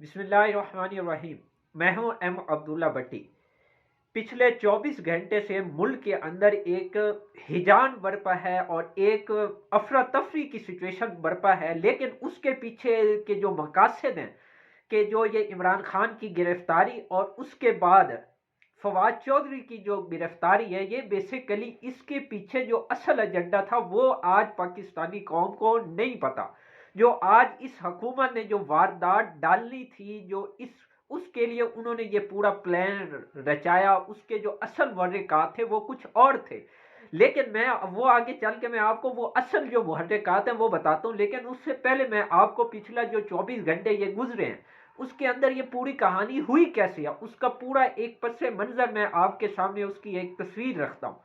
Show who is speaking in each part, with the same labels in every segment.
Speaker 1: بسم اللہ الرحمن الرحیم۔ میں ہوں ایم عبداللہ بٹی۔ پچھلے 24 گھنٹے سے ملک کے اندر ایک ہیجان برپا ہے اور ایک افراتفری کی سچویشن برپا ہے، لیکن اس کے پیچھے کے جو مقاصد ہیں کہ جو یہ عمران خان کی گرفتاری اور اس کے بعد فواد چودھری کی جو گرفتاری ہے، یہ بیسیکلی اس کے پیچھے جو اصل ایجنڈا تھا وہ آج پاکستانی قوم کو نہیں پتا۔ جو آج اس حکومت نے جو واردات ڈالنی تھی، جو اس کے لیے انہوں نے یہ پورا پلان رچایا، اس کے جو اصل محرکات تھے وہ کچھ اور تھے، لیکن میں وہ آگے چل کے میں آپ کو وہ اصل جو محرکات ہیں وہ بتاتا ہوں۔ لیکن اس سے پہلے میں آپ کو پچھلا جو 24 گھنٹے یہ گزرے ہیں اس کے اندر یہ پوری کہانی ہوئی کیسے ہے اس کا پورا ایک پس منظر میں آپ کے سامنے اس کی ایک تصویر رکھتا ہوں۔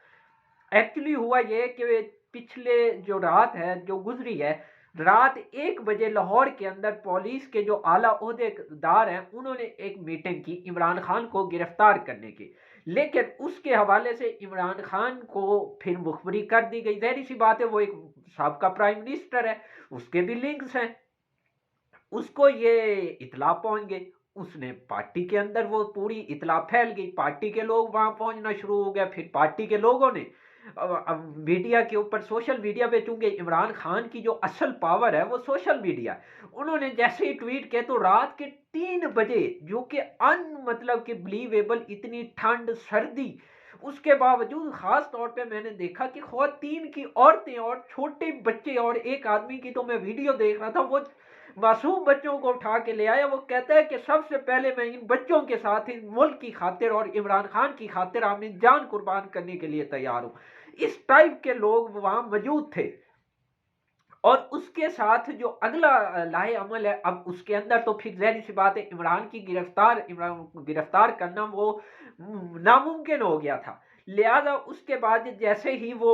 Speaker 1: ایکچولی ہوا یہ کہ پچھلے جو رات ہے جو گزری ہے، رات 1 بجے لاہور کے اندر پولیس کے جو اعلیٰ عہدے دار ہیں انہوں نے ایک میٹنگ کی عمران خان کو گرفتار کرنے کی، لیکن اس کے حوالے سے عمران خان کو پھر مخبری کر دی گئی۔ ظاہر سی بات ہے، وہ ایک سابقہ پرائم منسٹر ہے، اس کے بھی لنکس ہیں، اس کو یہ اطلاع پہنچ گئی، اس نے پارٹی کے اندر وہ پوری اطلاع پھیل گئی، پارٹی کے لوگ وہاں پہنچنا شروع ہو گیا، پھر پارٹی کے لوگوں نے میڈیا کے اوپر سوشل میڈیا پہ، چونکہ عمران خان کی جو اصل پاور ہے وہ سوشل میڈیا، انہوں نے جیسے ہی ٹویٹ کیا تو رات کے 3 بجے، جو کہ مطلب کہ بلیویبل، اتنی ٹھنڈ سردی، اس کے باوجود خاص طور پہ میں نے دیکھا کہ خواتین کی، عورتیں اور چھوٹے بچے، اور ایک آدمی کی تو میں ویڈیو دیکھ رہا تھا، وہ معصوم بچوں کو اٹھا کے لے آیا، وہ کہتا ہے کہ سب سے پہلے میں ان بچوں کے ساتھ اس ملک کی خاطر اور عمران خان کی خاطر اپنی جان قربان کرنے کے لیے تیار ہوں۔ اس ٹائپ کے لوگ وہاں موجود تھے، اور اس کے ساتھ جو اگلا لاہے عمل ہے، اب اس کے اندر تو پھر ظاہر سی بات ہے عمران گرفتار کرنا وہ ناممکن ہو گیا تھا، لہذا اس کے بعد جیسے ہی وہ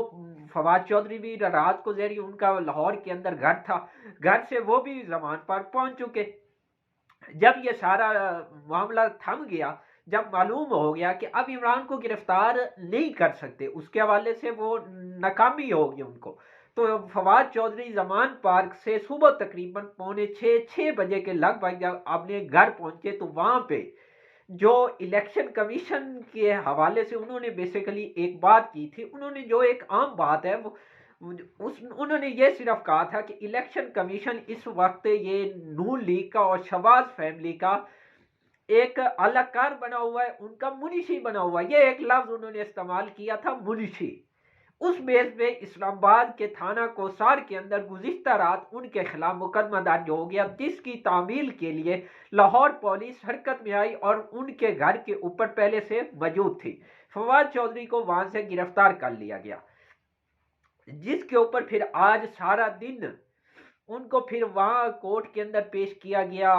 Speaker 1: فواد چودھری بھی رات کو ظاہر ان کا لاہور کے اندر گھر تھا، گھر سے وہ بھی زمان پر پہنچ چکے۔ جب یہ سارا معاملہ تھم گیا، جب معلوم ہو گیا کہ اب عمران کو گرفتار نہیں کر سکتے، اس کے حوالے سے وہ ناکامی ہوگی ان کو، تو فواد چودھری زمان پارک سے صبح تقریباً 5:45 کے لگ بھگ جب اپنے گھر پہنچے تو وہاں پہ جو الیکشن کمیشن کے حوالے سے انہوں نے بیسیکلی ایک بات کی تھی، انہوں نے جو ایک عام بات ہے انہوں نے یہ صرف کہا تھا کہ الیکشن کمیشن اس وقت یہ نون لیگ کا اور شہباز فیملی کا ایک اعلی کار بنا ہوا ہے، ان کا منشی بنا ہوا ہے، یہ ایک لفظ انہوں نے استعمال کیا تھا، منشی۔ اس بیس پہ اسلام آباد کے تھانہ کوسار کے اندر گزشتہ رات ان کے خلاف مقدمہ درج ہو گیا، جس کی تعمیل کے لیے لاہور پولیس حرکت میں آئی اور ان کے گھر کے اوپر پہلے سے موجود تھی۔ فواد چودھری کو وہاں سے گرفتار کر لیا گیا، جس کے اوپر پھر آج سارا دن ان کو پھر وہاں کورٹ کے اندر پیش کیا گیا،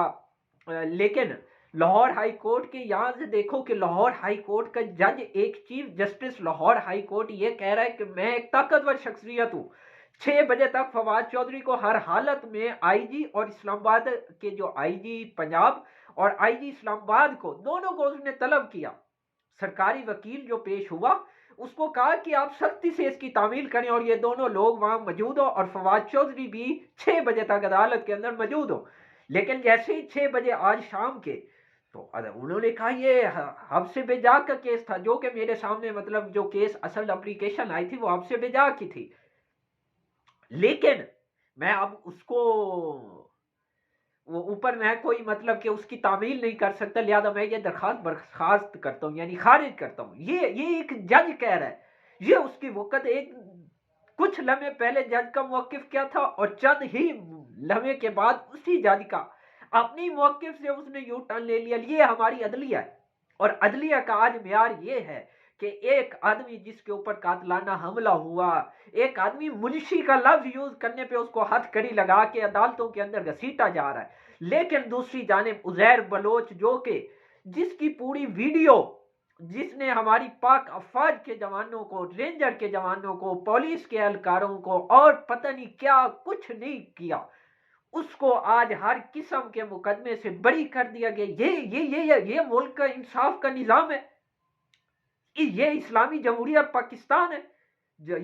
Speaker 1: لیکن لاہور ہائی کورٹ کے یہاں سے دیکھو کہ لاہور ہائی کورٹ کا جج، ایک chief justice Lahore high court, یہ کہہ رہا ہے کہ میں ایک طاقتور شخصیت ہوں۔ 6 بجے تک فواد چودھری کو ہر حالت میں آئی جی اور اسلام آباد کے جو آئی جی پنجاب اور آئی جی اسلام آباد کو، دونوں کو اس نے طلب کیا۔ سرکاری وکیل جو پیش ہوا اس کو کہا کہ آپ سختی سے اس کی تعمیل کریں اور یہ دونوں لوگ وہاں موجود ہو اور فواد چودھری بھی 6 بجے تک عدالت کے اندر موجود ہو۔ لیکن جیسے ہی 6 بجے آج شام کے، تو انہوں نے کہا یہ حبس سے بے جا کا کیس تھا، جو کہ میرے سامنے مطلب جو کیس اصل اپلیکیشن آئی تھی وہ حبس سے بے جا کی تھی، لیکن میں اب اس کو وہ اوپر میں کوئی مطلب کہ اس کی تعمیل نہیں کر سکتا، لہذا میں یہ درخواست برخاست کرتا ہوں، یعنی خارج کرتا ہوں۔ یہ ایک جج کہہ رہا ہے، یہ اس کی وقت ایک کچھ لمحے پہلے جج کا موقف کیا تھا، اور چند ہی لمحے کے بعد اسی جج کا اپنی موقف سے اس نے یو ٹرن لے لیا۔ یہ ہماری عدلیہ ہے، اور عدلیہ کا آج معیار یہ ہے کہ ایک آدمی جس کے اوپر قاتلانہ حملہ ہوا، ایک آدمی منشی کا لفظ یوز کرنے پہ اس کو ہتھ کڑی لگا کے عدالتوں کے اندر گھسیٹا جا رہا ہے، لیکن دوسری جانب عزیر بلوچ، جو کہ جس کی پوری ویڈیو، جس نے ہماری پاک افواج کے جوانوں کو، رینجر کے جوانوں کو، پولیس کے اہلکاروں کو اور پتہ نہیں کیا کچھ نہیں کیا، اس کو آج ہر قسم کے مقدمے سے بری کر دیا گیا۔ یہ ملک کا انصاف کا نظام ہے؟ یہ اسلامی جمہوریہ پاکستان ہے؟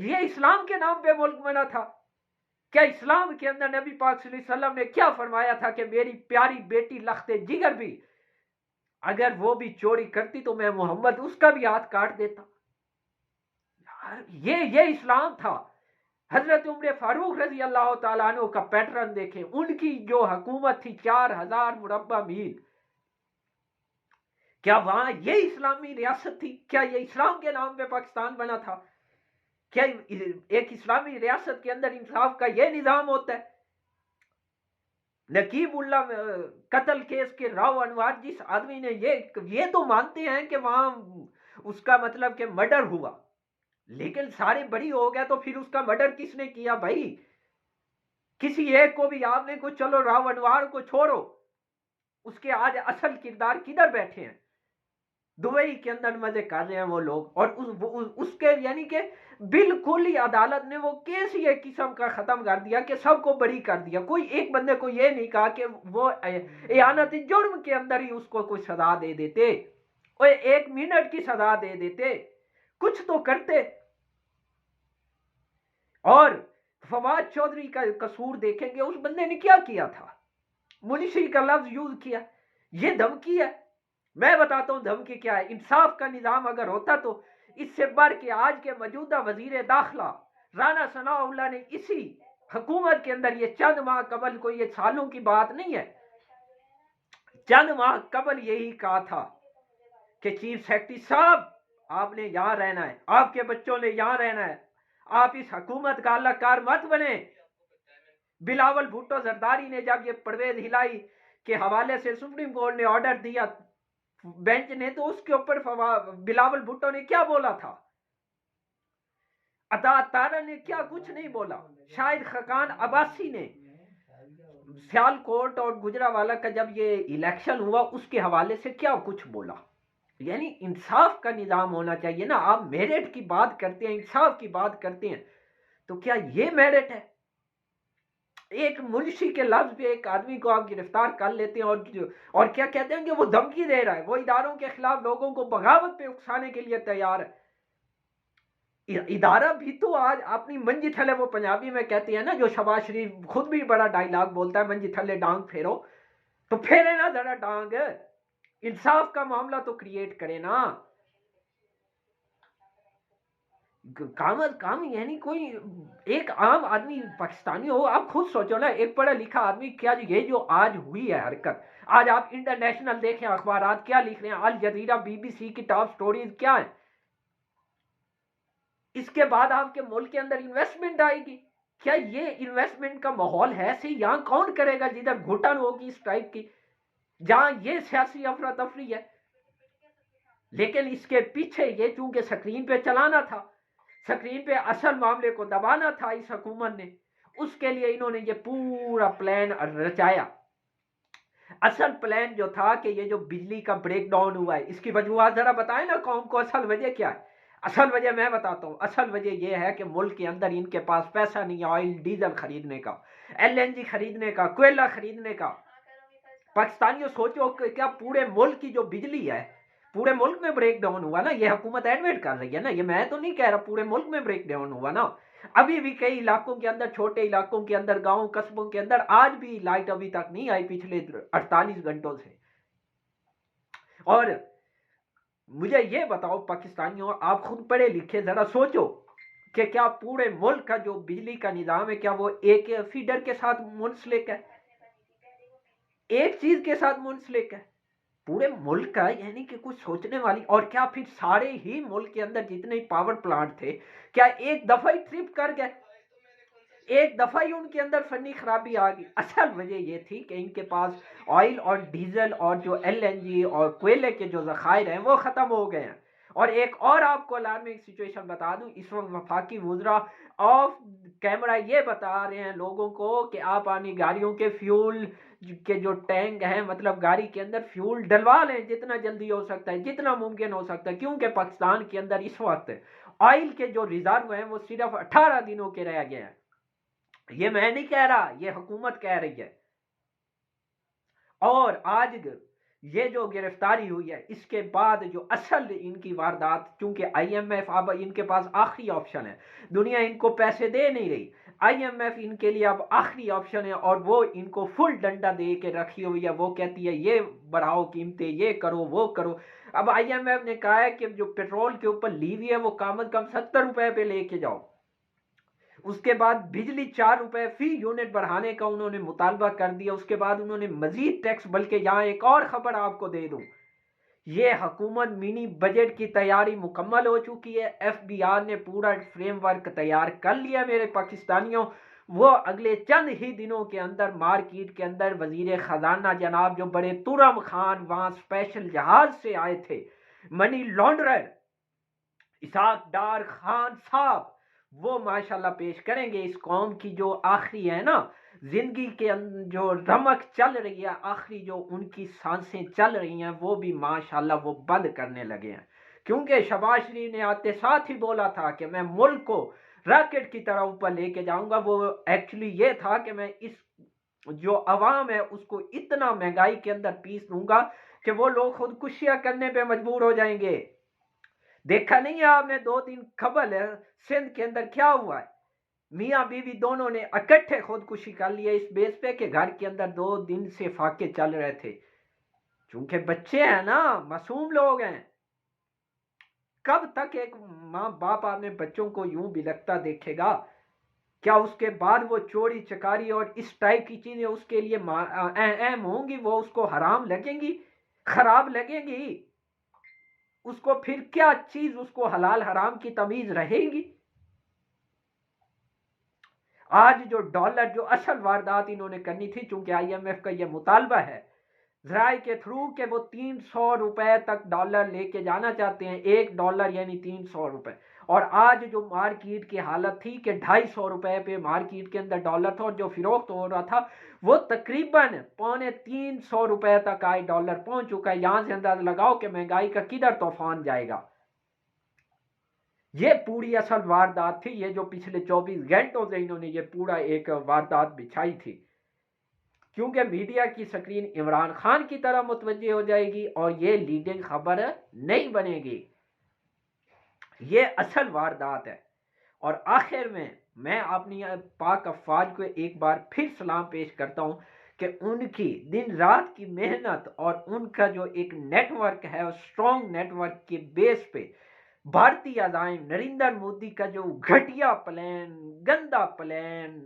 Speaker 1: یہ اسلام کے نام پہ ملک بنا تھا؟ کیا اسلام کے اندر نبی پاک صلی اللہ علیہ وسلم نے کیا فرمایا تھا کہ میری پیاری بیٹی لخت جگر بھی اگر وہ بھی چوری کرتی تو میں محمد اس کا بھی ہاتھ کاٹ دیتا. یہ اسلام تھا. حضرت عمر فاروق رضی اللہ تعالیٰ عنہ کا پیٹرن دیکھیں, ان کی جو حکومت تھی 4000 مربع میل, کیا وہاں یہ اسلامی ریاست تھی؟ کیا یہ اسلام کے نام پہ پاکستان بنا تھا؟ کیا ایک اسلامی ریاست کے اندر انصاف کا یہ نظام ہوتا ہے؟ نقیب اللہ قتل کیس کے راو انوار جس آدمی نے یہ تو مانتے ہیں کہ وہاں اس کا مطلب کہ مرڈر ہوا, لیکن سارے بری ہو گیا تو پھر اس کا مرڈر کس نے کیا بھائی؟ کسی ایک کو بھی آپ نے کو چلو راو انوار کو چھوڑو, اس کے آج اصل کردار کدھر بیٹھے ہیں؟ دبئی کے اندر مزے کر رہے ہیں وہ لوگ. اور اس کے یعنی کہ بالکل ہی عدالت نے وہ کیس ہی ایک قسم کا ختم کر دیا کہ سب کو بری کر دیا. کوئی ایک بندے کو یہ نہیں کہا کہ وہ اعانت جرم کے اندر ہی اس کو کوئی سزا دے دیتے, اور 1 منٹ کی سزا دے دیتے, کچھ تو کرتے. اور فواد چودھری کا قصور دیکھیں گے, اس بندے نے کیا کیا تھا؟ منشی کا لفظ یوز کیا. یہ دھمکی ہے. میں بتاتا ہوں دھمکی کیا ہے. انصاف کا نظام اگر ہوتا تو اس سے بڑھ کے آج کے موجودہ وزیر داخلہ رانا ثناء اللہ نے اسی حکومت کے اندر یہ چند ماہ قبل, کو یہ سالوں کی بات نہیں ہے, چند ماہ قبل یہی کہا تھا کہ چیف سیکرٹری صاحب آپ نے یہاں رہنا ہے, آپ کے بچوں نے یہاں رہنا ہے, آپ اس حکومت کا اللہ کار مت بنے. بلاول بھٹو زرداری نے جب یہ پرویز ہلائی کے حوالے سے سپریم کورٹ نے آرڈر دیا بینچ نے, تو اس کے اوپر بلاول بھٹو نے کیا بولا تھا؟ عطا تارا نے کیا کچھ نہیں بولا. شاہد خاقان عباسی نے سیال کوٹ اور گجرانوالہ کا جب یہ الیکشن ہوا اس کے حوالے سے کیا کچھ بولا. یعنی انصاف کا نظام ہونا چاہیے نا. آپ میرٹ کی بات کرتے ہیں, انصاف کی بات کرتے ہیں, تو کیا یہ میرٹ ہے؟ ایک منشی کے لفظ پہ ایک آدمی کو آپ گرفتار کر لیتے ہیں اور کیا کہتے ہیں کہ وہ دھمکی دے رہا ہے, وہ اداروں کے خلاف لوگوں کو بغاوت پہ اکسانے کے لیے تیار ہے. ادارہ بھی تو آج اپنی منجی تھلے, وہ پنجابی میں کہتے ہیں نا, جو شہباز شریف خود بھی بڑا ڈائلاگ بولتا ہے, منجی تھلے ڈانگ پھیرو, تو پھیرے نا ذرا ڈانگ, انصاف کا معاملہ تو کریٹ کرے نا. کام از کام, یعنی کوئی ایک عام آدمی پاکستانی ہو, آپ خود سوچو نا, ایک پڑھا لکھا آدمی کیا یہ جو آج ہوئی ہے حرکت, آج آپ انٹرنیشنل دیکھیں اخبارات کیا لکھ رہے ہیں, الجزیرہ BBC کی ٹاپ سٹوریز کیا ہیں. اس کے بعد آپ کے ملک کے اندر انویسٹمنٹ آئے گی. کیا یہ انویسٹمنٹ کا ماحول ہے سی؟ یہاں کون کرے گا جدھر گھٹن ہوگی اس ٹائپ کی, جہاں یہ سیاسی افراتفری ہے. لیکن اس کے پیچھے یہ چونکہ سکرین پہ چلانا تھا, سکرین پہ اصل معاملے کو دبانا تھا اس حکومت نے, اس کے لیے انہوں نے یہ پورا پلان رچایا. اصل پلان جو تھا کہ یہ جو بجلی کا بریک ڈاؤن ہوا ہے, اس کی وجوہات ذرا بتائیں نا قوم کو, اصل وجہ کیا ہے؟ اصل وجہ میں بتاتا ہوں. اصل وجہ یہ ہے کہ ملک کے اندر ان کے پاس پیسہ نہیں ہے آئل ڈیزل خریدنے کا, LNG خریدنے کا, کوئلہ خریدنے کا. پاکستانیوں سوچو کہ کیا پورے ملک کی جو بجلی ہے, پورے ملک میں بریک ڈاؤن ہوا نا, یہ حکومت ایڈمٹ کر رہی ہے نا, یہ میں تو نہیں کہہ رہا, پورے ملک میں بریک ڈاؤن ہوا نا. ابھی بھی کئی علاقوں کے اندر, چھوٹے علاقوں کے اندر, گاؤں قصبوں کے اندر آج بھی لائٹ ابھی تک نہیں آئی پچھلے 48 گھنٹوں سے. اور مجھے یہ بتاؤ پاکستانیوں, آپ خود پڑھے لکھے, ذرا سوچو کہ کیا پورے ملک کا جو بجلی کا نظام ہے کیا وہ ایک فیڈر کے ساتھ منسلک ہے, ایک چیز کے ساتھ منسلک ہے پورے ملک کا؟ یعنی کہ کچھ سوچنے والی. اور کیا پھر سارے ہی ملک کے اندر جتنے پاور پلانٹ تھے کیا ایک دفعہ ہی ٹرپ کر گئے, ایک دفعہ ہی ان کے اندر فنی خرابی آ گئی؟ اصل وجہ یہ تھی کہ ان کے پاس آئل اور ڈیزل اور جو LNG اور کوئلے کے جو ذخائر ہیں وہ ختم ہو گئے ہیں. اور ایک اور آپ کو الارمنگ سچویشن بتا دوں, اس وقت وفاقی وزراء آف کیمرہ یہ بتا رہے ہیں لوگوں کو کہ آپ اپنی گاڑیوں کے فیول کے جو ٹینک ہیں, مطلب گاڑی کے اندر فیول ڈلوا لیں جتنا جلدی ہو سکتا ہے, جتنا ممکن ہو سکتا ہے, کیونکہ پاکستان کے اندر اس وقت آئل کے جو ریزرو ہیں وہ صرف 18 دنوں کے رہ گئے ہیں. یہ میں نہیں کہہ رہا, یہ حکومت کہہ رہی ہے. اور آج یہ جو گرفتاری ہوئی ہے اس کے بعد جو اصل ان کی واردات، چونکہ آئی ایم ایف اب ان کے پاس آخری آپشن ہے، دنیا ان کو پیسے دے نہیں رہی، آئی ایم ایف ان کے لیے اب آخری آپشن ہے اور وہ ان کو فل ڈنڈا دے کے رکھی ہوئی ہے، وہ کہتی ہے یہ بڑھاؤ قیمتیں، یہ کرو وہ کرو۔ اب آئی ایم ایف نے کہا ہے کہ جو پیٹرول کے اوپر لیوی ہے وہ کم از کم 70 روپے پہ لے کے جاؤ، اس کے بعد بجلی 4 روپے فی یونٹ بڑھانے کا انہوں نے مطالبہ کر دیا، اس کے بعد انہوں نے مزید ٹیکس، بلکہ یہاں ایک اور خبر آپ کو دے دوں، یہ حکومت منی بجٹ کی تیاری مکمل ہو چکی ہے، ایف بی آر نے پورا فریم ورک تیار کر لیا میرے پاکستانیوں، وہ اگلے چند ہی دنوں کے اندر مارکیٹ کے اندر وزیر خزانہ جناب جو بڑے ترم خان وہاں اسپیشل جہاز سے آئے تھے، منی لانڈرر اسحاق ڈار خان صاحب، وہ ماشاءاللہ پیش کریں گے اس قوم کی جو آخری ہے نا زندگی کے جو رمق چل رہی ہے، آخری جو ان کی سانسیں چل رہی ہیں وہ بھی ماشاءاللہ وہ بند کرنے لگے ہیں، کیونکہ شہباز شریف نے آتے ساتھ ہی بولا تھا کہ میں ملک کو راکٹ کی طرح اوپر لے کے جاؤں گا، وہ ایکچولی یہ تھا کہ میں اس جو عوام ہے اس کو اتنا مہنگائی کے اندر پیس دوں گا کہ وہ لوگ خودکشیاں کرنے پہ مجبور ہو جائیں گے۔ دیکھا نہیں ہے آپ نے 2 دن قبل سندھ کے اندر کیا ہوا ہے، میاں بیوی دونوں نے اکٹھے خودکشی کر لی ہے اس بیس پہ کہ گھر کے اندر 2 دن سے فاقے چل رہے تھے، چونکہ بچے ہیں نا، معصوم لوگ ہیں، کب تک ایک ماں باپ اپنے بچوں کو یوں بلکتا دیکھے گا؟ کیا اس کے بعد وہ چوری چکاری اور اس ٹائپ کی چیزیں اس کے لیے اہم ہوں گی، وہ اس کو حرام لگیں گی، خراب لگیں گی؟ اس کو پھر کیا چیز اس کو حلال حرام کی تمیز رہے گی؟ آج جو ڈالر جو اصل واردات انہوں نے کرنی تھی، چونکہ آئی ایم ایف کا یہ مطالبہ ہے ذرائع کے تھرو کہ وہ 300 روپے تک ڈالر لے کے جانا چاہتے ہیں، $1 یعنی 300 روپے، اور آج جو مارکیٹ کی حالت تھی کہ 250 روپے پہ مارکیٹ کے اندر ڈالر تھا، اور جو فروخت ہو رہا تھا وہ تقریباً 350 روپے تک آج ڈالر پہنچ چکا ہے۔ یہاں سے انداز لگاؤ کہ مہنگائی کا کدھر طوفان جائے گا۔ یہ پوری اصل واردات تھی، یہ جو پچھلے 24 گھنٹوں سے انہوں نے یہ پورا ایک واردات بچھائی تھی، کیونکہ میڈیا کی سکرین عمران خان کی طرح متوجہ ہو جائے گی اور یہ لیڈنگ خبر نہیں بنے گی، یہ اصل واردات ہے۔ اور آخر میں اپنی پاک افواج کو ایک بار پھر سلام پیش کرتا ہوں کہ ان کی دن رات کی محنت اور ان کا جو ایک نیٹ ورک ہے، اسٹرانگ نیٹ ورک کے بیس پہ بھارتی عزائم، نریندر مودی کا جو گھٹیا پلان، گندا پلان،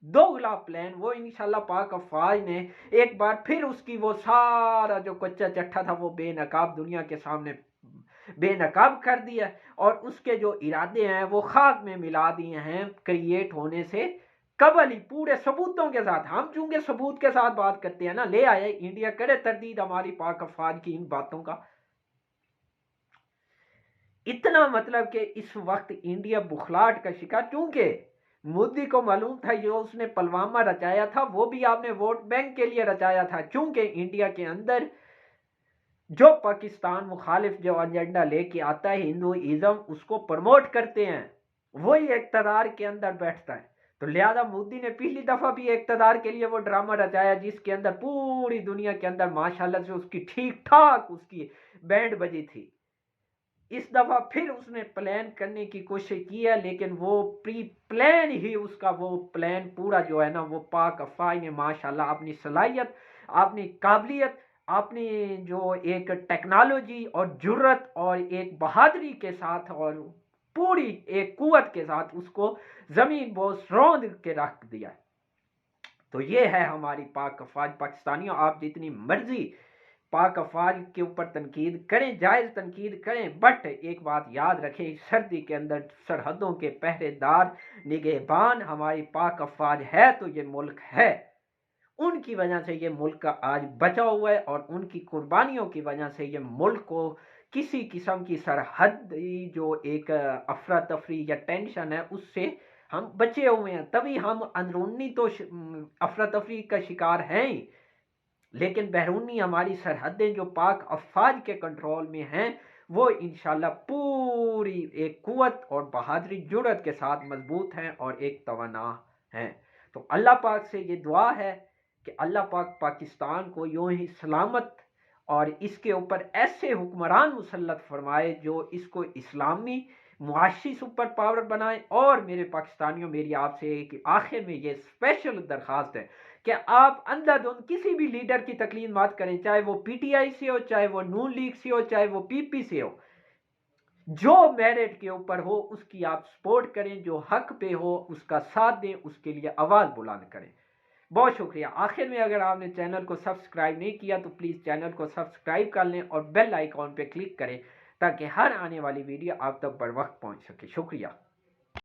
Speaker 1: دوگلا پلان، وہ انشاءاللہ پاک افواج نے ایک بار پھر اس کی وہ سارا جو کچا چٹھا تھا وہ بے نقاب دنیا کے سامنے بے نقاب کر دیا، اور اس کے جو ارادے ہیں وہ خاک میں ملا دیے ہیں کریٹ ہونے سے قبل ہی، پورے ثبوتوں کے ساتھ۔ ہم چونکہ ثبوت کے ساتھ بات کرتے ہیں نا، لے آئے انڈیا کرے تردید ہماری پاک افواج کی ان باتوں کا، اتنا مطلب کہ اس وقت انڈیا بخلاٹ کا شکار، چونکہ مودی کو معلوم تھا یہ اس نے پلوامہ رچایا تھا، وہ بھی آپ نے ووٹ بینک کے لیے رچایا تھا، چونکہ انڈیا کے اندر جو پاکستان مخالف جو ایجنڈا لے کے آتا ہے، ہندوازم اس کو پروموٹ کرتے ہیں، وہی اقتدار کے اندر بیٹھتا ہے، تو لہذا مودی نے پچھلی دفعہ بھی اقتدار کے لیے وہ ڈرامہ رچایا جس کے اندر پوری دنیا کے اندر ماشاءاللہ سے اس کی ٹھیک ٹھاک اس کی بینڈ بجی تھی۔ اس دفعہ پھر اس نے پلان کرنے کی کوشش کی ہے، لیکن وہ پری پلان ہی اس کا وہ پلان پورا جو ہے نا، وہ پاک افواج نے ماشاءاللہ اپنی صلاحیت، اپنی قابلیت، اپنی جو ایک ٹیکنالوجی اور جرت اور ایک بہادری کے ساتھ اور پوری ایک قوت کے ساتھ اس کو زمین بوس روند کے رکھ دیا۔ تو یہ ہے ہماری پاک افواج۔ پاکستانیوں، آپ جتنی مرضی پاک افواج کے اوپر تنقید کریں، جائز تنقید کریں، بٹ ایک بات یاد رکھیں، سردی کے اندر سرحدوں کے پہرے دار نگہبان ہماری پاک افواج ہے، تو یہ ملک ہے، ان کی وجہ سے یہ ملک کا آج بچا ہوا ہے، اور ان کی قربانیوں کی وجہ سے یہ ملک کو کسی قسم کی سرحدی جو ایک افراتفری یا ٹینشن ہے اس سے ہم بچے ہوئے ہیں، تبھی ہم اندرونی تو افراتفری کا شکار ہیں ہی، لیکن بیرونی ہماری سرحدیں جو پاک افواج کے کنٹرول میں ہیں وہ انشاءاللہ پوری ایک قوت اور بہادری جرت کے ساتھ مضبوط ہیں اور ایک توانا ہیں۔ تو اللہ پاک سے یہ دعا ہے کہ اللہ پاک پاکستان کو یوں ہی سلامت اور اس کے اوپر ایسے حکمران مسلط فرمائے جو اس کو اسلامی معاشی سپر پاور بنائے. اور میرے پاکستانیوں میری آپ سے کہ آخر میں یہ اسپیشل درخواست ہے کہ آپ اندھا دھند کسی بھی لیڈر کی تقلید مت کریں، چاہے وہ پی ٹی آئی سے ہو، چاہے وہ نون لیگ سے ہو، چاہے وہ پی پی سے ہو. جو میرٹ کے اوپر ہو اس کی آپ سپورٹ کریں، جو حق پہ ہو اس کا ساتھ دیں، اس کے لیے آواز بلند کریں. بہت شکریہ. آخر میں اگر آپ نے چینل کو سبسکرائب نہیں کیا تو پلیز چینل کو سبسکرائب کر لیں اور بیل آئیکن پہ کلک کریں تاکہ ہر آنے والی ویڈیو آپ تک بر وقت پہنچ سکے. شکریہ.